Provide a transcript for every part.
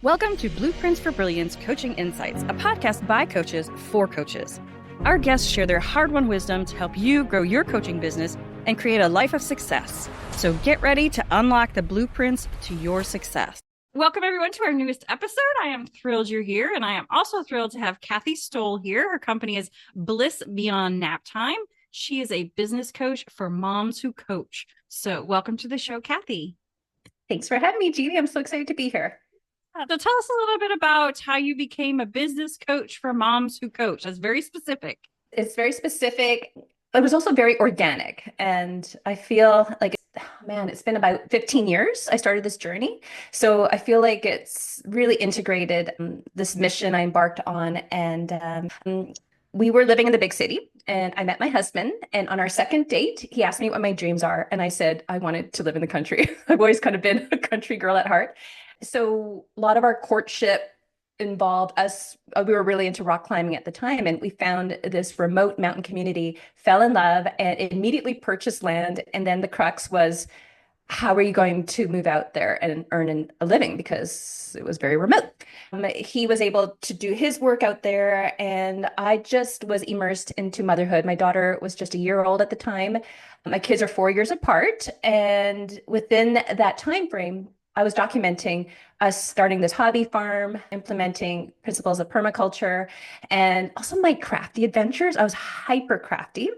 Welcome to Blueprints for Brilliance Coaching Insights, a podcast by coaches for coaches. Our guests share their hard-won wisdom to help you grow your coaching business and create a life of success. So get ready to unlock the blueprints to your success. Welcome, everyone, to our newest episode. I am thrilled you're here, and I am also thrilled to have Kathy Stowell here. Her company is Bliss Beyond Nap Time. She is a business coach for moms who coach. So welcome to the show, Kathy. Thanks for having me, Jeanne. I'm so excited to be here. So tell us a little bit about how you became a business coach for moms who coach. That's very specific. It's very specific. It was also very organic. And I feel like, it's been about 15 years I started this journey. So I feel like it's really integrated, this mission I embarked on. And we were living in the big city and I met my husband. And on our second date, he asked me what my dreams are. And I said, I wanted to live in the country. I've always kind of been a country girl at heart. So a lot of our courtship involved us. We were really into rock climbing at the time, and we found this remote mountain community, fell in love, and immediately purchased land. And then the crux was, how are you going to move out there and earn a living? Because it was very remote. He was able to do his work out there, and I just was immersed into motherhood. My daughter was just a year old at the time. My kids are 4 years apart, and within that time frame, I was documenting us starting this hobby farm, implementing principles of permaculture, and also my crafty adventures. I was hyper crafty.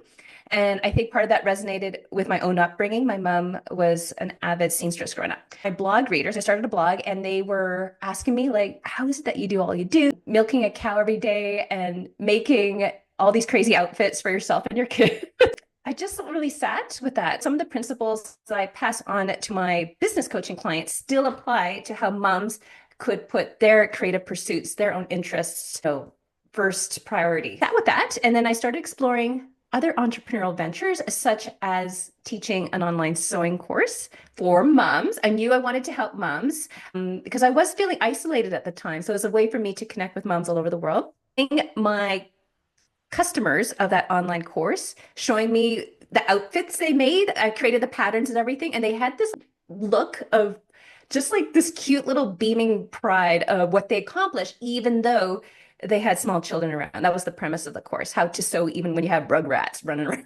And I think part of that resonated with my own upbringing. My mom was an avid seamstress growing up. My blog readers, I started a blog, and they were asking me, like, how is it that you do all you do? Milking a cow every day and making all these crazy outfits for yourself and your kid. I just really sat with that. Some of the principles that I pass on to my business coaching clients still apply to how moms could put their creative pursuits, their own interests, first priority. Sat with that. And then I started exploring other entrepreneurial ventures, such as teaching an online sewing course for moms. I knew I wanted to help moms because I was feeling isolated at the time. So it was a way for me to connect with moms all over the world. My customers of that online course showing me the outfits they made. I created the patterns and everything. And they had this look of just like this cute little beaming pride of what they accomplished, even though they had small children around. That was the premise of the course, how to sew even when you have rugrats running around.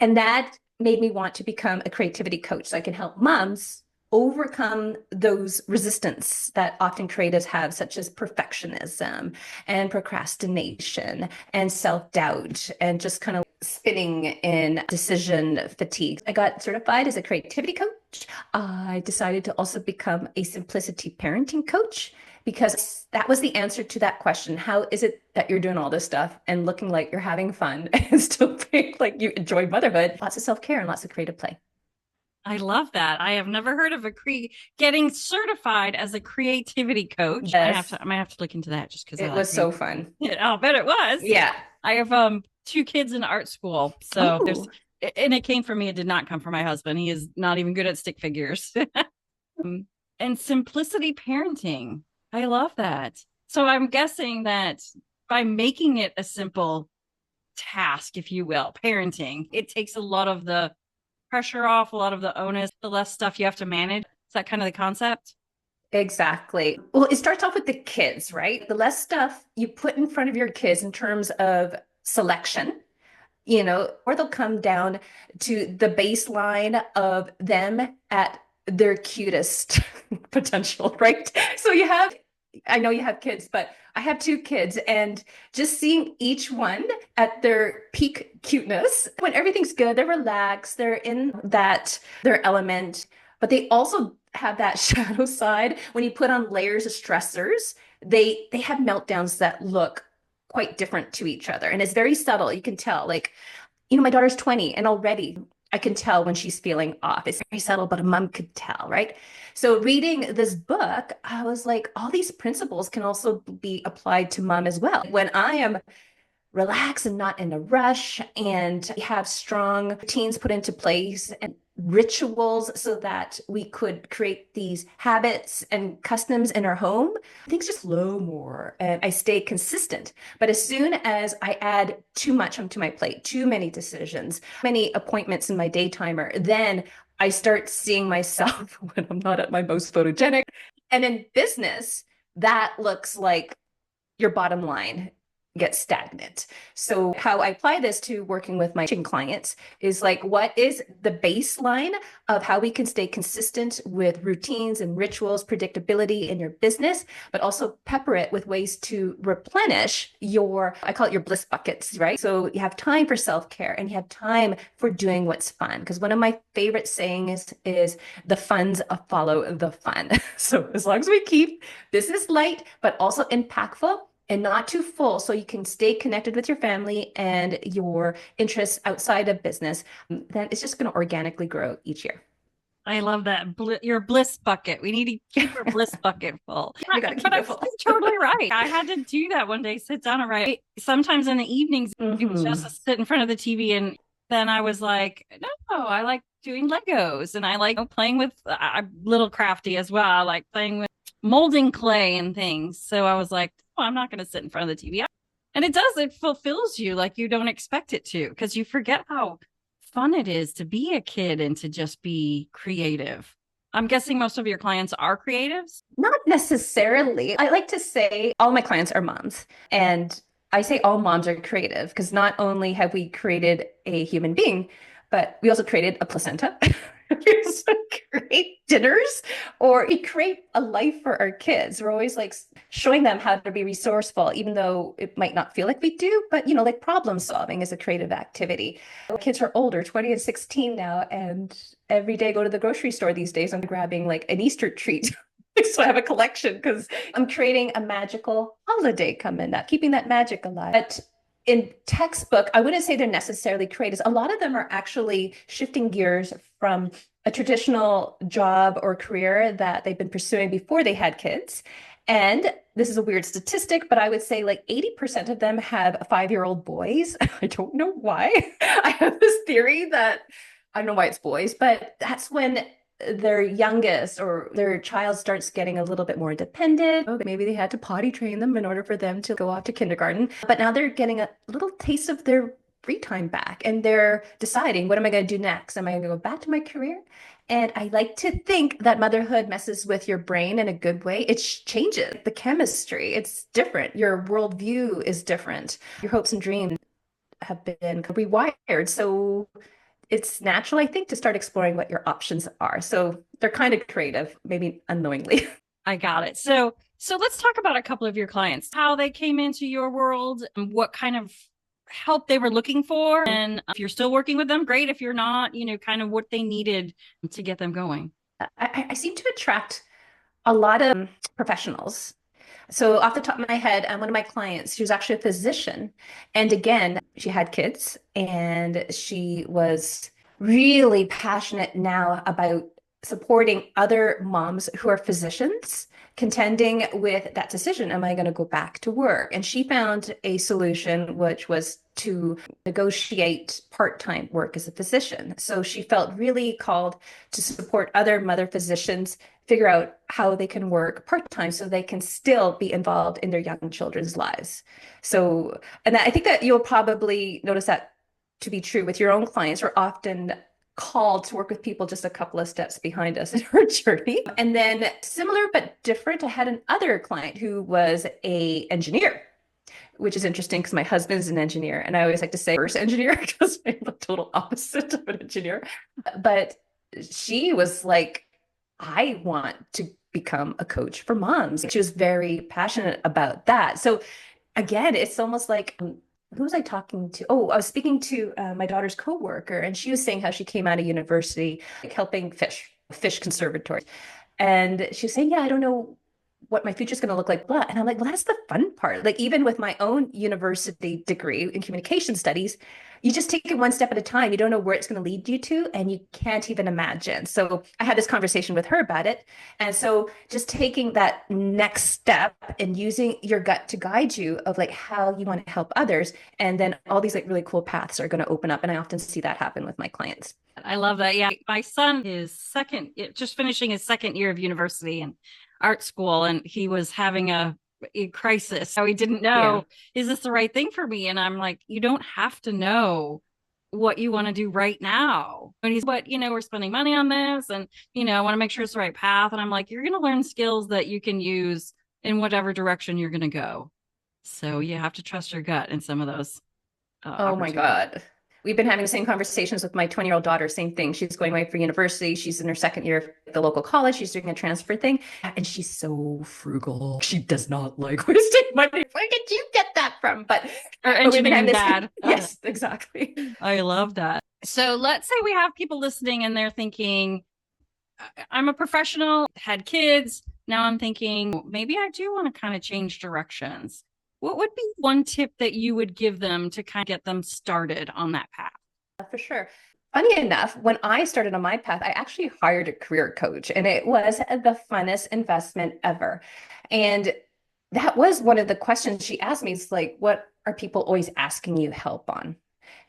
And that made me want to become a creativity coach so I can help moms overcome those resistance that often creatives have, such as perfectionism and procrastination and self-doubt and just kind of spinning in decision fatigue. I got certified as a creativity coach. I decided to also become a simplicity parenting coach because that was the answer to that question. How is it that you're doing all this stuff and looking like you're having fun and still feel like you enjoy motherhood? Lots of self-care and lots of creative play. I love that. I have never heard of getting certified as a creativity coach. Yes. I might have to look into that just because it was so fun. I'll bet it was. Yeah. I have two kids in art school. So and it came from me. It did not come from my husband. He is not even good at stick figures. And simplicity parenting. I love that. So I'm guessing that by making it a simple task, if you will, parenting, it takes a lot of the pressure off, a lot of the onus, the less stuff you have to manage. Is that kind of the concept? Exactly. Well, it starts off with the kids, right? The less stuff you put in front of your kids in terms of selection, or they'll come down to the baseline of them at their cutest potential, right? So I know you have kids, but I have two kids, and just seeing each one at their peak cuteness, when everything's good, they're relaxed, they're in their element, but they also have that shadow side. When you put on layers of stressors, they have meltdowns that look quite different to each other. And it's very subtle. You can tell, my daughter's 20 and already I can tell when she's feeling off. It's very subtle, but a mom could tell, right? So reading this book, I was like, all these principles can also be applied to mom as well. When I am relaxed and not in a rush and have strong routines put into place and rituals so that we could create these habits and customs in our home, things just flow more and I stay consistent. But as soon as I add too much onto my plate, too many decisions, many appointments in my day timer, then I start seeing myself when I'm not at my most photogenic. And in business, that looks like your bottom line gets stagnant. So how I apply this to working with my coaching clients is like, what is the baseline of how we can stay consistent with routines and rituals, predictability in your business, but also pepper it with ways to replenish your, I call it your bliss buckets, right? So you have time for self-care and you have time for doing what's fun. Because one of my favorite sayings is the funds follow the fun. So as long as we keep business light, but also impactful, and not too full, so you can stay connected with your family and your interests outside of business, then it's just going to organically grow each year. I love that. Your bliss bucket. We need to keep our bliss bucket full. We got to keep it full. You're totally right. I had to do that one day, sit down and write. Sometimes in the evenings, it was just to sit in front of the TV. And then I was like, no, I like doing Legos and I like playing with little crafty as well. I like playing with molding clay and things. So I was like, oh, I'm not going to sit in front of the TV. And it fulfills you like you don't expect it to, because you forget how fun it is to be a kid and to just be creative. I'm guessing most of your clients are creatives? Not necessarily. I like to say all my clients are moms. And I say all moms are creative because not only have we created a human being, but we also created a placenta. We also create dinners, or we create a life for our kids. We're always like showing them how to be resourceful, even though it might not feel like we do. But, you know, like problem solving is a creative activity. Our kids are older, 20 and 16 now. And every day I go to the grocery store these days, I'm grabbing like an Easter treat. So I have a collection because I'm creating a magical holiday coming up, keeping that magic alive. But in textbook, I wouldn't say they're necessarily creatives. A lot of them are actually shifting gears from a traditional job or career that they've been pursuing before they had kids. And this is a weird statistic, but I would say like 80% of them have 5-year-old boys. I don't know why. I have this theory that I don't know why it's boys, but that's when their youngest or their child starts getting a little bit more independent. Maybe they had to potty train them in order for them to go off to kindergarten, but now they're getting a little taste of their free time back and they're deciding, what am I going to do next? Am I going to go back to my career? And I like to think that motherhood messes with your brain in a good way. It changes the chemistry. It's different. Your worldview is different. Your hopes and dreams have been rewired. So it's natural, I think, to start exploring what your options are. So they're kind of creative, maybe unknowingly. I got it. So let's talk about a couple of your clients, how they came into your world and what kind of help they were looking for. And if you're still working with them, great. If you're not, you know, kind of what they needed to get them going. I seem to attract a lot of professionals. So off the top of my head, one of my clients, she was actually a physician. And again, she had kids and she was really passionate now about supporting other moms who are physicians, contending with that decision. Am I going to go back to work? And she found a solution, which was to negotiate part-time work as a physician. So she felt really called to support other mother physicians figure out how they can work part-time so they can still be involved in their young children's lives. So, and I think that you'll probably notice that to be true with your own clients. We're often called to work with people just a couple of steps behind us in our journey. And then similar but different, I had another client who was an engineer, which is interesting because my husband is an engineer. And I always like to say first engineer because I'm the total opposite of an engineer. But she was like, I want to become a coach for moms. She was very passionate about that. So again, it's almost like, who was I talking to? Oh, I was speaking to my daughter's coworker, and she was saying how she came out of university, like helping fish conservatory. And she was saying, yeah, I don't know what my future is going to look like, blah. And I'm like, well, that's the fun part. Like, even with my own university degree in communication studies, you just take it one step at a time. You don't know where it's going to lead you to, and you can't even imagine. So I had this conversation with her about it. And so just taking that next step and using your gut to guide you of like how you want to help others. And then all these like really cool paths are going to open up. And I often see that happen with my clients. I love that. Yeah. My son is just finishing his second year of university and art school, and he was having a crisis. So he didn't know, is this the right thing for me? And I'm like, you don't have to know what you want to do right now. And he's, but, you know, we're spending money on this and, you know, I want to make sure it's the right path. And I'm like, you're going to learn skills that you can use in whatever direction you're going to go. So you have to trust your gut in some of those Oh my opportunities. God. We've been having the same conversations with my 20-year-old daughter. Same thing. She's going away for university. She's in her second year at the local college. She's doing a transfer thing. And she's so frugal. She does not like wasting money. Where did you get that from? Or But we've been having engineering this. dad. Yes, exactly. I love that. So let's say we have people listening and they're thinking, I'm a professional, had kids. Now I'm thinking maybe I do want to kind of change directions. What would be one tip that you would give them to kind of get them started on that path? For sure. Funny enough, when I started on my path, I actually hired a career coach, and it was the funnest investment ever. And that was one of the questions she asked me. It's like, what are people always asking you help on?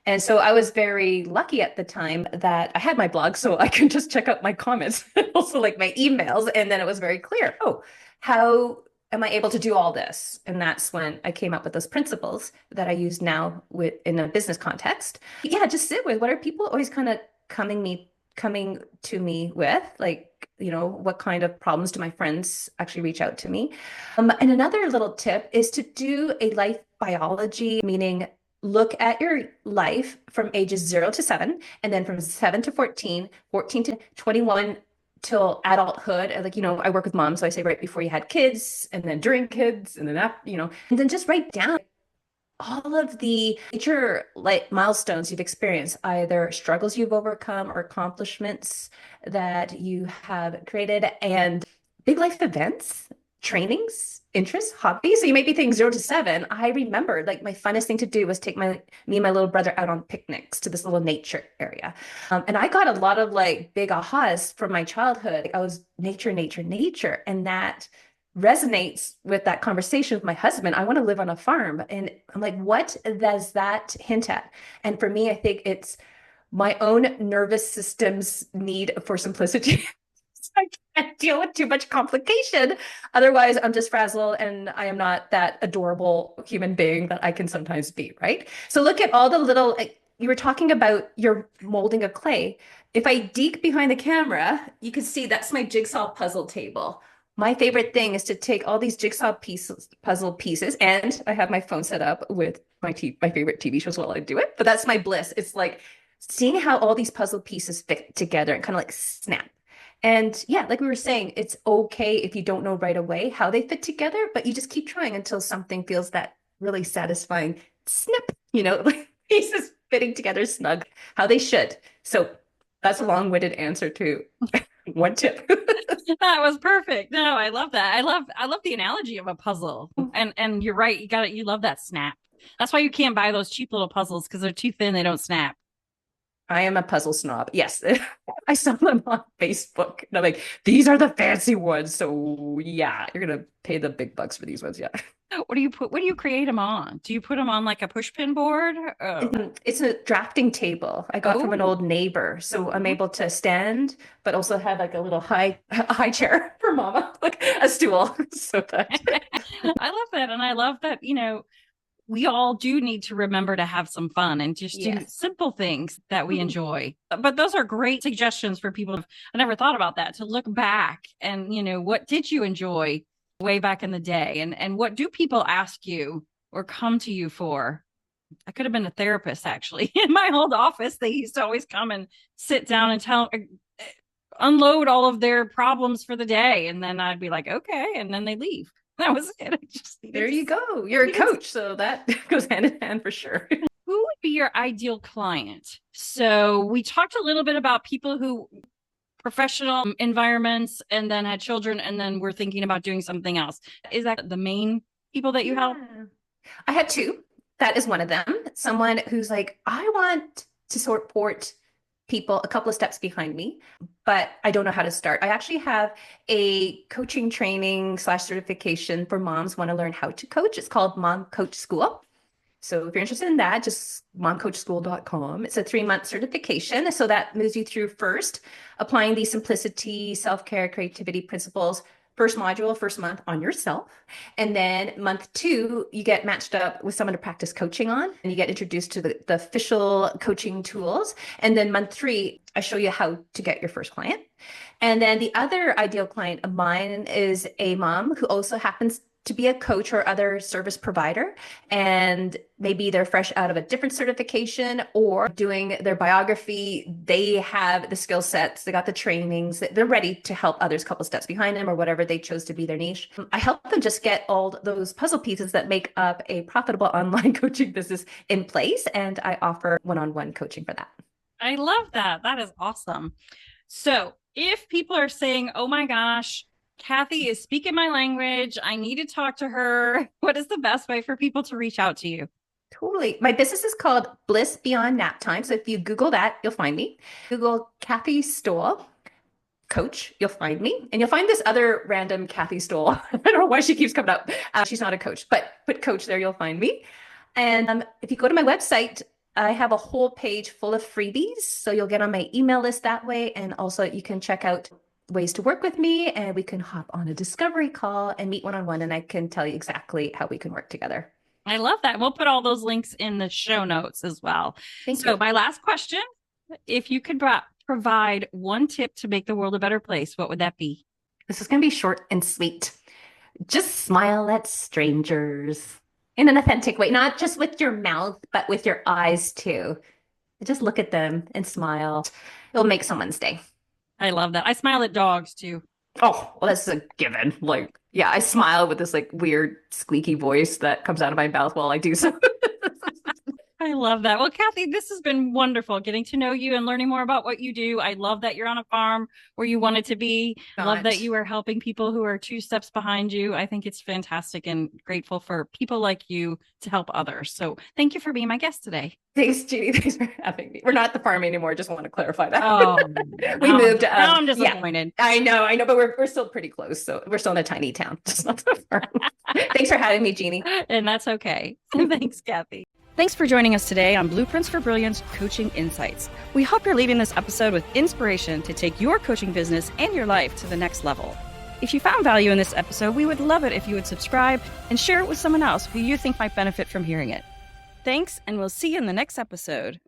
And so I was very lucky at the time that I had my blog, so I could just check out my comments, also like my emails. And then it was very clear, oh, how am I able to do all this? And that's when I came up with those principles that I use now in a business context. Yeah, just sit with what are people always kind of coming to me with, like, what kind of problems do my friends actually reach out to me? And another little tip is to do a life biology, meaning look at your life from ages 0 to 7, and then from 7 to 14, 14 to 21 till adulthood. Like, I work with moms, so I say right before you had kids, and then during kids, and then after, and then just write down all of the major like milestones you've experienced, either struggles you've overcome or accomplishments that you have created, and big life events, trainings, interests, hobbies. So you might be thinking 0 to 7. I remember like my funnest thing to do was take me and my little brother out on picnics to this little nature area. And I got a lot of like big ahas from my childhood. Like, I was nature, nature, nature. And that resonates with that conversation with my husband. I want to live on a farm. And I'm like, what does that hint at? And for me, I think it's my own nervous system's need for simplicity. I can't deal with too much complication. Otherwise, I'm just frazzled and I am not that adorable human being that I can sometimes be, right? So look at all the little, you were talking about you're molding a clay. If I deke behind the camera, you can see that's my jigsaw puzzle table. My favorite thing is to take all these puzzle pieces, and I have my phone set up with my favorite TV shows while I do it. But that's my bliss. It's like seeing how all these puzzle pieces fit together and kind of like snap. And yeah, like we were saying, it's okay if you don't know right away how they fit together, but you just keep trying until something feels that really satisfying snip, like pieces fitting together snug, how they should. So that's a long-winded answer to one tip. That was perfect. No, I love that. I love the analogy of a puzzle. And you're right, you love that snap. That's why you can't buy those cheap little puzzles because they're too thin, they don't snap. I am a puzzle snob. Yes. I saw them on Facebook and I'm like, these are the fancy ones. So yeah, you're gonna pay the big bucks for these ones. Yeah. What do you create them on? Do you put them on like a push pin board? Oh. It's a drafting table I got from an old neighbor. So I'm able to stand, but also have like a little high chair for mama, like a stool. So that I love that. And I love that, we all do need to remember to have some fun and just do simple things that we enjoy. But those are great suggestions for people. I never thought about that, to look back and, what did you enjoy way back in the day? And what do people ask you or come to you for? I could have been a therapist, actually. In my old office, they used to always come and sit down and unload all of their problems for the day. And then I'd be like, okay. And then they leave. That was it. There you go. You're a coach, so that goes hand in hand for sure. Who would be your ideal client? So we talked a little bit about people who professional environments and then had children and then we're thinking about doing something else. Is that the main people that you help? I had two. That is one of them. Someone who's like, I want to support people a couple of steps behind me, but I don't know how to start. I actually have a coaching training / certification for moms who want to learn how to coach. It's called Mom Coach School. So if you're interested in that, just momcoachschool.com. It's a 3-month certification. So that moves you through first applying these simplicity, self-care, creativity principles first module, first month on yourself. And then month 2, you get matched up with someone to practice coaching on, and you get introduced to the official coaching tools. And then month 3, I show you how to get your first client. And then the other ideal client of mine is a mom who also happens to be a coach or other service provider. And maybe they're fresh out of a different certification or doing their biography. They have the skill sets, they got the trainings, they're ready to help others a couple steps behind them or whatever they chose to be their niche. I help them just get all those puzzle pieces that make up a profitable online coaching business in place. And I offer one-on-one coaching for that. I love that. That is awesome. So if people are saying, oh my gosh, Kathy is speaking my language, I need to talk to her, what is the best way for people to reach out to you? Totally. My business is called Bliss Beyond Nap Time. So if you Google that, you'll find me. Google Kathy Stowell, coach, you'll find me. And you'll find this other random Kathy Stowell. I don't know why she keeps coming up. She's not a coach, but put coach there, you'll find me. And if you go to my website, I have a whole page full of freebies. So you'll get on my email list that way. And also you can check out ways to work with me, and we can hop on a discovery call and meet one-on-one, and I can tell you exactly how we can work together. I love that. We'll put all those links in the show notes as well. Thank you. My last question, if you could provide one tip to make the world a better place, what would that be? This is going to be short and sweet. Just smile at strangers in an authentic way, not just with your mouth, but with your eyes too. Just look at them and smile. It'll make someone's day. I love that. I smile at dogs too. Oh, well, that's a given. Like, yeah, I smile with this like weird squeaky voice that comes out of my mouth while I do so. I love that. Well, Kathy, this has been wonderful getting to know you and learning more about what you do. I love that you're on a farm where you wanted to be. I love that you are helping people who are 2 steps behind you. I think it's fantastic and grateful for people like you to help others. So thank you for being my guest today. Thanks, Jeannie. Thanks for having me. We're not at the farm anymore. Just want to clarify that. Oh, we moved. Now I'm disappointed. Yeah, I know, but we're still pretty close. So we're still in a tiny town, just not the farm. Thanks for having me, Jeannie. And that's okay. Thanks, Kathy. Thanks for joining us today on Blueprints for Brilliance Coaching Insights. We hope you're leaving this episode with inspiration to take your coaching business and your life to the next level. If you found value in this episode, we would love it if you would subscribe and share it with someone else who you think might benefit from hearing it. Thanks, and we'll see you in the next episode.